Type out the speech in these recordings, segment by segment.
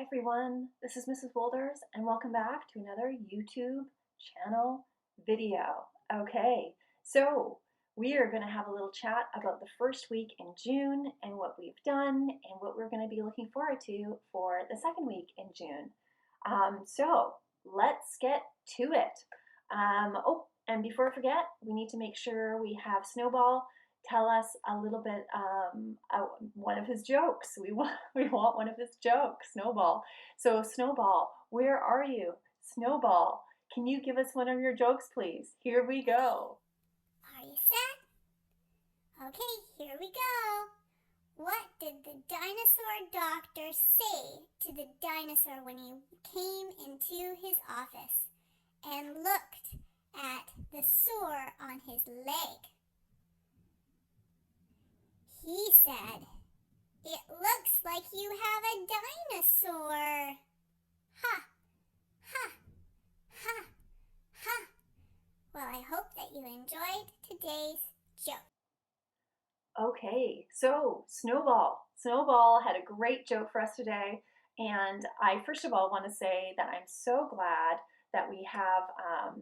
Hi everyone, this is Mrs. Wolders and welcome back to another YouTube channel video. Okay, so we are going to have a little chat about the first week in June and what we've done and what we're going to be looking forward to for the second week in June. So let's get to it. And before I forget, we need to make sure we have Snowball tell us a little bit one of his jokes. We want one of his jokes, Snowball. So Snowball, where are you? Snowball, can you give us one of your jokes, please? Here we go. Are you set? Okay, here we go. What did the dinosaur doctor say to the dinosaur when he came into his office and looked at the sore on his leg? He said, "It looks like you have a dinosaur." Ha, ha, ha, ha. Well, I hope that you enjoyed today's joke. Okay, so Snowball had a great joke for us today. And I first of all want to say that I'm so glad that we have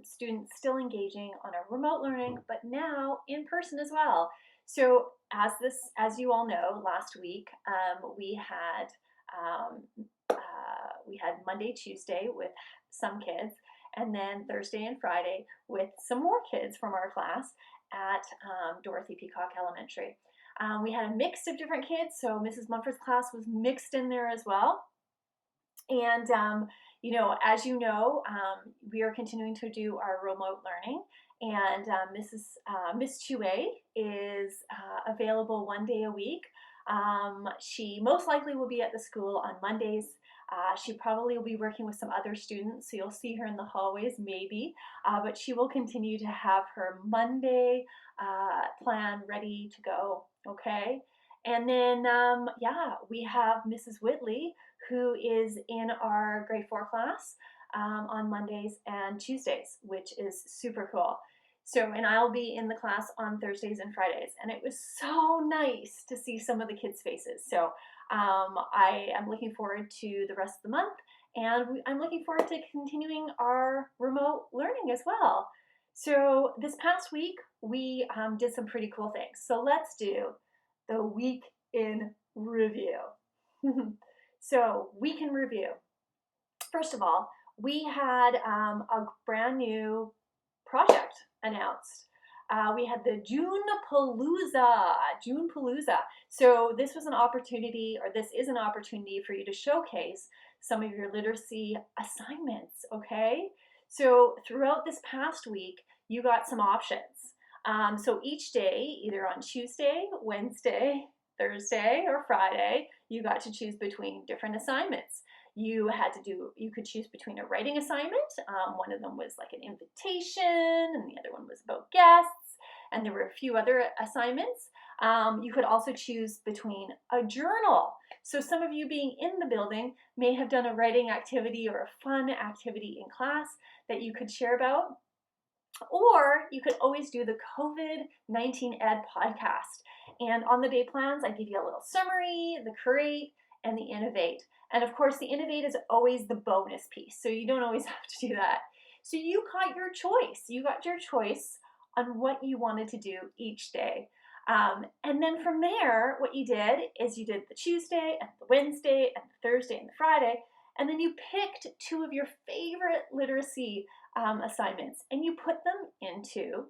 students still engaging on our remote learning, but now in person as well. So as you all know, last week um, we had Monday, Tuesday with some kids, and then Thursday and Friday with some more kids from our class at Dorothy Peacock Elementary. We had a mix of different kids, so Mrs. Mumford's class was mixed in there as well. And as you know, we are continuing to do our remote learning, and Miss Chue is available one day a week. She most likely will be at the school on Mondays. She probably will be working with some other students, so you'll see her in the hallways maybe, but she will continue to have her Monday plan ready to go, okay? And then, we have Mrs. Whitley, who is in our grade 4 class on Mondays and Tuesdays, which is super cool. So, and I'll be in the class on Thursdays and Fridays. And it was so nice to see some of the kids' faces. So I am looking forward to the rest of the month. And I'm looking forward to continuing our remote learning as well. So this past week, we did some pretty cool things. So let's do the week in review. So week in review. First of all, we had a brand new project announced. We had the June Palooza. So this is an opportunity for you to showcase some of your literacy assignments, okay? So throughout this past week, you got some options. So each day, either on Tuesday, Wednesday, Thursday, or Friday, you got to choose between different assignments. You could choose between a writing assignment. One of them was like an invitation, and the other one was about guests, and there were a few other assignments. You could also choose between a journal. So some of you being in the building may have done a writing activity or a fun activity in class that you could share about. Or you could always do the COVID-19 Ed podcast. And on the day plans, I give you a little summary, the create, and the innovate. And of course, the innovate is always the bonus piece, so you don't always have to do that. So you got your choice. You got your choice on what you wanted to do each day. And then from there, what you did is you did the Tuesday and the Wednesday and the Thursday and the Friday, and then you picked two of your favorite literacy assignments and you put them into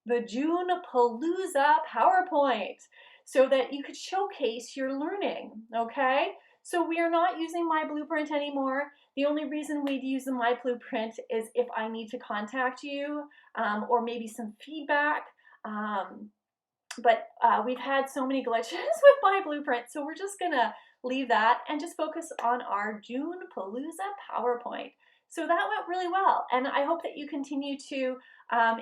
the June Palooza PowerPoint so that you could showcase your learning, okay? So we are not using My Blueprint anymore. The only reason we'd use the My Blueprint is if I need to contact you or maybe some feedback. But we've had so many glitches with My Blueprint, so we're just gonna leave that and just focus on our June Palooza PowerPoint. So that went really well, and I hope that you continue to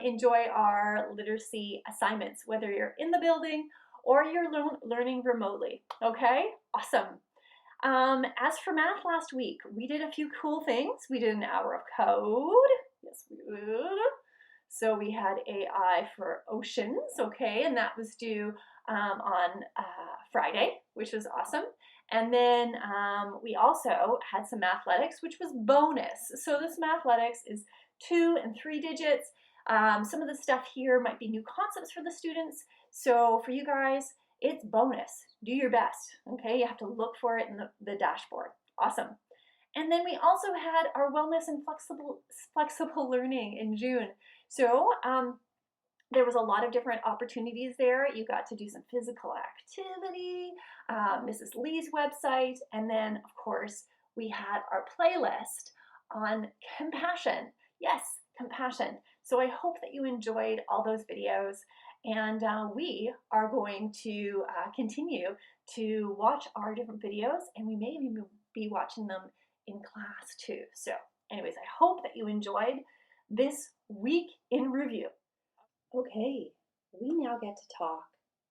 enjoy our literacy assignments, whether you're in the building or you're learning remotely, okay? Awesome. As for math last week, we did a few cool things. We did an hour of code. Yes, we did. So we had AI for oceans, okay, and that was due on Friday, which was awesome. And then we also had some mathletics, which was bonus. So this mathletics is 2 and 3 digits. Some of the stuff here might be new concepts for the students. So for you guys, it's bonus. Do your best, okay? You have to look for it in the dashboard. Awesome. And then we also had our wellness and flexible learning in June. So there was a lot of different opportunities there. You got to do some physical activity, Mrs. Lee's website, and then of course we had our playlist on compassion. Yes, compassion. So I hope that you enjoyed all those videos, and we are going to continue to watch our different videos, and we may even be watching them in class too. So anyways, I hope that you enjoyed this week in review. Okay, we now get to talk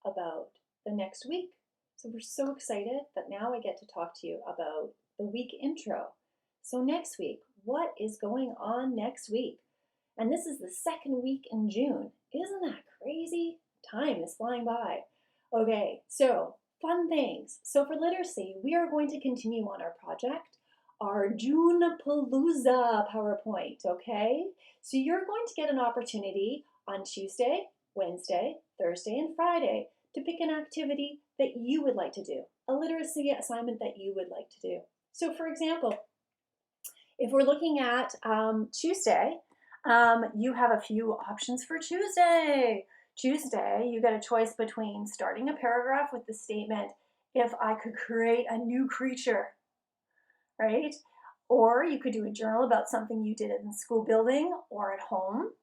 about the next week. So we're so excited that now I get to talk to you about the week intro. So next week, what is going on next week? And this is the second week in June. Isn't that crazy? Time is flying by. Okay, so fun things. So for literacy, we are going to continue on our project, our Junepalooza PowerPoint, okay? So you're going to get an opportunity on Tuesday, Wednesday, Thursday, and Friday to pick an activity that you would like to do, a literacy assignment that you would like to do. So for example, if we're looking at Tuesday, you have a few options for Tuesday. Tuesday, you get a choice between starting a paragraph with the statement, if I could create a new creature, right? Or you could do a journal about something you did in the school building or at home.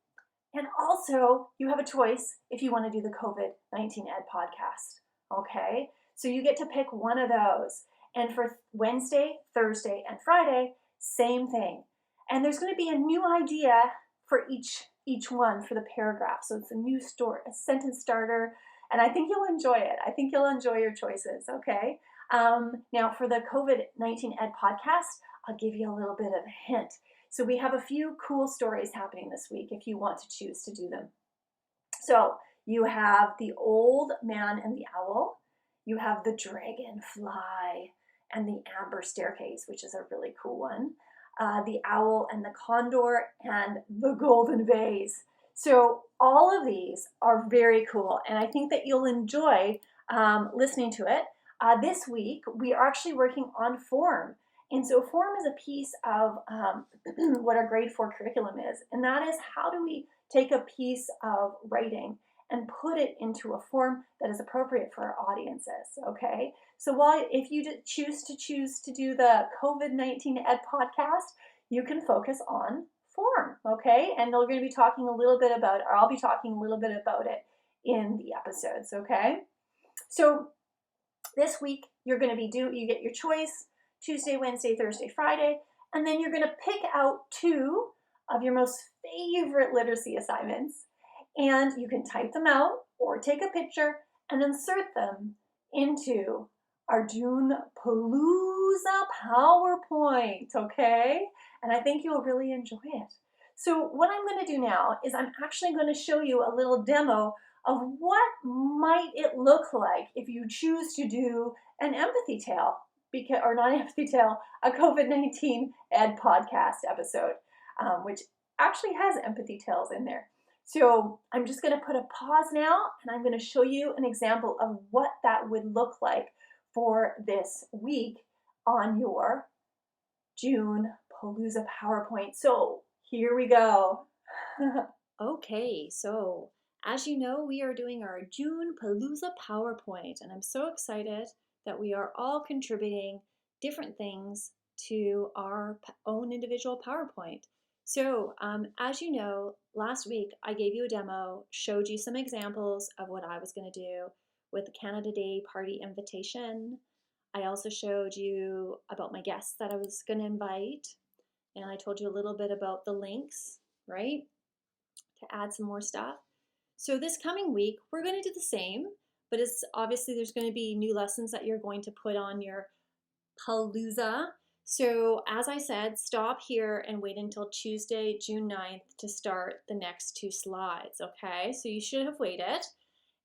And also, you have a choice if you want to do the COVID-19 Ed podcast, okay? So you get to pick one of those. And for Wednesday, Thursday, and Friday, same thing. And there's going to be a new idea for each one for the paragraph. So it's a new story, a sentence starter, and I think you'll enjoy it. I think you'll enjoy your choices, okay? Now for the COVID-19 Ed podcast, I'll give you a little bit of a hint. So we have a few cool stories happening this week if you want to choose to do them. So you have the Old Man and the Owl, you have the Dragonfly, and the Amber Staircase, which is a really cool one. The Owl and the Condor, and the Golden Vase. So all of these are very cool, and I think that you'll enjoy listening to it. This week, we are actually working on form. And so form is a piece of what our grade 4 curriculum is, and that is how do we take a piece of writing and put it into a form that is appropriate for our audiences, okay? So if you choose to do the COVID-19 Ed podcast, you can focus on form, okay? And they're going to be talking a little bit about, or I'll be talking a little bit about it in the episodes, okay? So this week, you get your choice, Tuesday, Wednesday, Thursday, Friday, and then you're going to pick out 2 of your most favorite literacy assignments, and you can type them out or take a picture and insert them into our Junepalooza PowerPoint, okay? And I think you'll really enjoy it. So what I'm going to do now is I'm actually going to show you a little demo of what might it look like if you choose to do an empathy tale, or not empathy tale, a COVID-19 Ed podcast episode, which actually has empathy tales in there. So I'm just going to put a pause now, and I'm going to show you an example of what that would look like for this week on your Junepalooza PowerPoint. So here we go. Okay, so as you know, we are doing our Junepalooza PowerPoint, and I'm so excited that we are all contributing different things to our own individual PowerPoint. So as you know, last week I gave you a demo, showed you some examples of what I was going to do with the Canada Day party invitation. I also showed you about my guests that I was going to invite, and I told you a little bit about the links, right, to add some more stuff. So this coming week, we're going to do the same, but it's obviously there's going to be new lessons that you're going to put on your Palooza. So as I said, stop here and wait until Tuesday, June 9th to start the next 2 slides, okay? So you should have waited.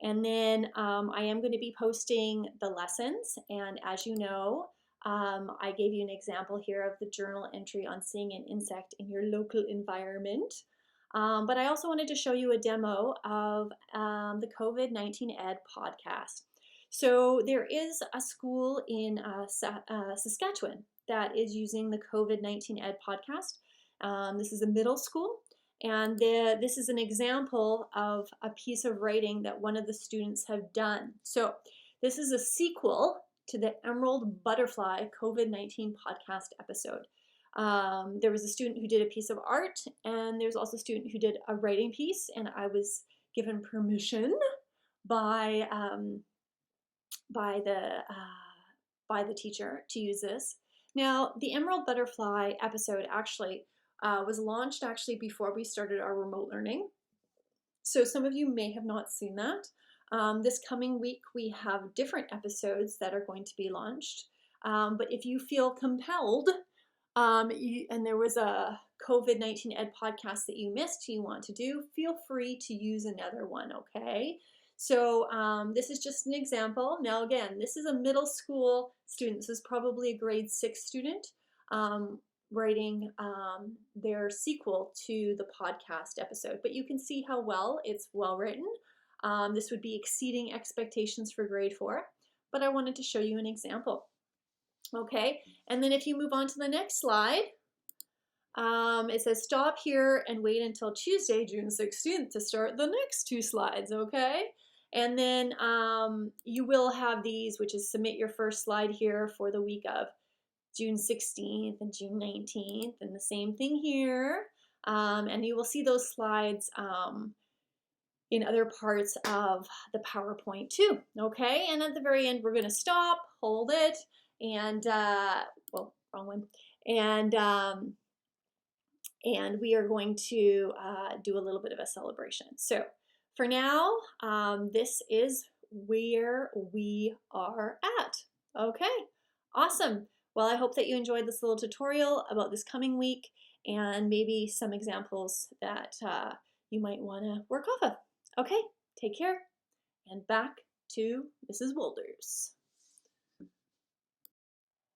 And then I am going to be posting the lessons. And as you know, I gave you an example here of the journal entry on seeing an insect in your local environment. But I also wanted to show you a demo of the COVID-19 Ed podcast. So there is a school in Saskatchewan that is using the COVID-19 Ed podcast. This is a middle school, and this is an example of a piece of writing that one of the students have done. So this is a sequel to the Emerald Butterfly COVID-19 podcast episode. There was a student who did a piece of art, and there's also a student who did a writing piece, and I was given permission by the teacher to use this. Now, the Emerald Butterfly episode actually was launched before we started our remote learning. So some of you may have not seen that. This coming week, we have different episodes that are going to be launched. But if you feel compelled, and there was a COVID-19 Ed podcast that you missed, you want to do, feel free to use another one, okay? So this is just an example. Now again, this is a middle school student. This is probably a grade 6 student writing their sequel to the podcast episode. But you can see how it's well written. This would be exceeding expectations for grade 4, but I wanted to show you an example. Okay, and then if you move on to the next slide, it says stop here and wait until Tuesday, June 16th to start the next 2 slides, okay? And then you will have these, which is submit your first slide here for the week of June 16th and June 19th, and the same thing here. And you will see those slides in other parts of the PowerPoint too, okay? And at the very end, we're gonna stop, hold it, and, well, wrong one. And we are going to do a little bit of a celebration. So for now, this is where we are at. Okay, awesome. Well, I hope that you enjoyed this little tutorial about this coming week and maybe some examples that you might want to work off of. Okay, take care, and back to Mrs. Wolders.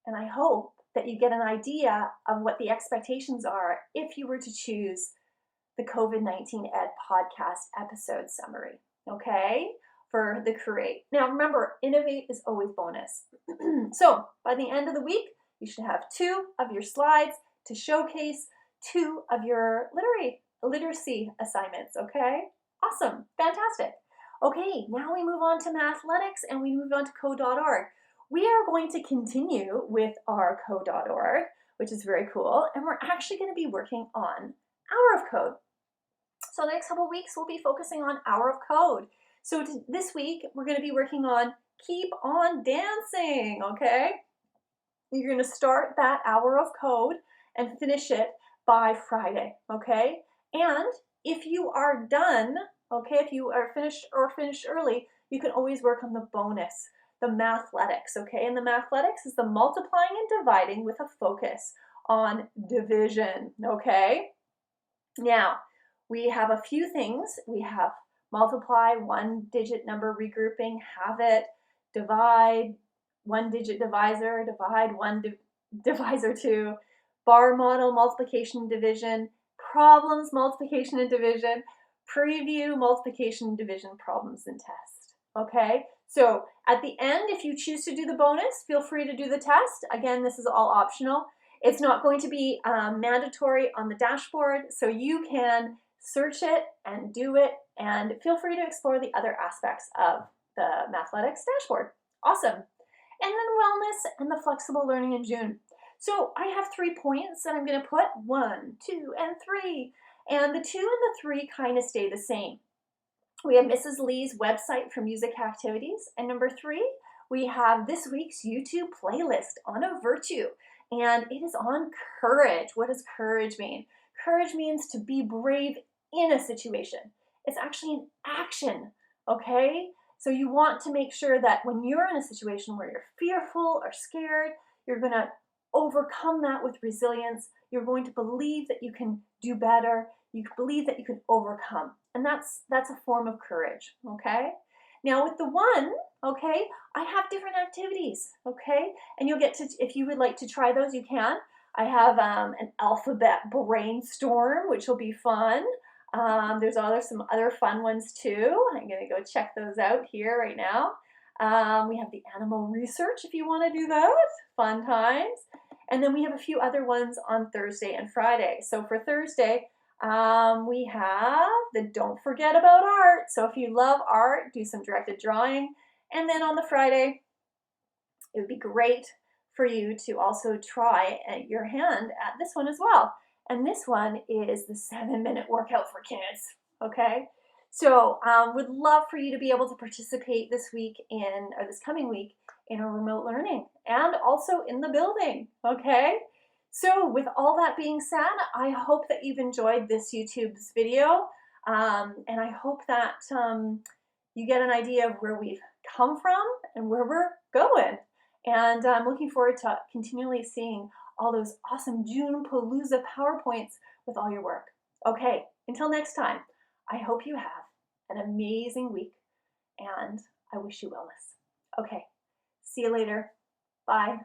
And I hope that you get an idea of what the expectations are if you were to choose the COVID-19 Ed podcast episode summary, okay, for the Create. Now remember, Innovate is always bonus. So by the end of the week, you should have 2 of your slides to showcase 2 of your literacy assignments, okay? Awesome, fantastic. Okay, now we move on to Mathletics and we move on to code.org. We are going to continue with our code.org, which is very cool, and we're actually going to be working on Hour of Code. So the next couple of weeks, we'll be focusing on Hour of Code. So this week, we're going to be working on Keep on Dancing, okay? You're going to start that Hour of Code and finish it by Friday, okay? And if you are done, okay, if you are finished early, you can always work on the bonus, the Mathletics, okay? And the Mathletics is the multiplying and dividing with a focus on division, okay? Now, we have a few things. We have multiply, 1-digit number regrouping, have it, divide, 1-digit divisor, divide, divisor 2, bar model, multiplication and division, problems, multiplication and division, preview, multiplication and division problems and test, okay? So at the end, if you choose to do the bonus, feel free to do the test. Again, this is all optional. It's not going to be mandatory on the dashboard, so you can search it and do it, and feel free to explore the other aspects of the Mathletics dashboard. Awesome. And then wellness and the flexible learning in June. So I have 3 points that I'm going to put, 1, 2, and 3. And the 2 and the 3 kind of stay the same. We have Mrs. Lee's website for music activities. And number 3, we have this week's YouTube playlist on a virtue. And it is on courage. What does courage mean? Courage means to be brave in a situation. It's actually an action, okay? So you want to make sure that when you're in a situation where you're fearful or scared, you're going to overcome that with resilience. You're going to believe that you can do better. You believe that you can overcome. And that's a form of courage, okay? Now with the one, okay, I have different activities, okay? And you'll get to, if you would like to try those, you can. I have an alphabet brainstorm, which will be fun. There's some other fun ones too. I'm gonna go check those out here right now. We have the animal research if you wanna do that, fun times. And then we have a few other ones on Thursday and Friday. So for Thursday, we have the Don't Forget About Art. So if you love art, do some directed drawing. And then on the Friday, it would be great for you to also try your hand at this one as well. And this one is the 7-minute workout for kids, okay? So would love for you to be able to participate this week or this coming week in a remote learning and also in the building, okay? So with all that being said, I hope that you've enjoyed this YouTube's video, and I hope that you get an idea of where we've come from and where we're going. And I'm looking forward to continually seeing all those awesome Junepalooza PowerPoints with all your work. Okay, until next time, I hope you have an amazing week, and I wish you wellness. Okay, see you later. Bye.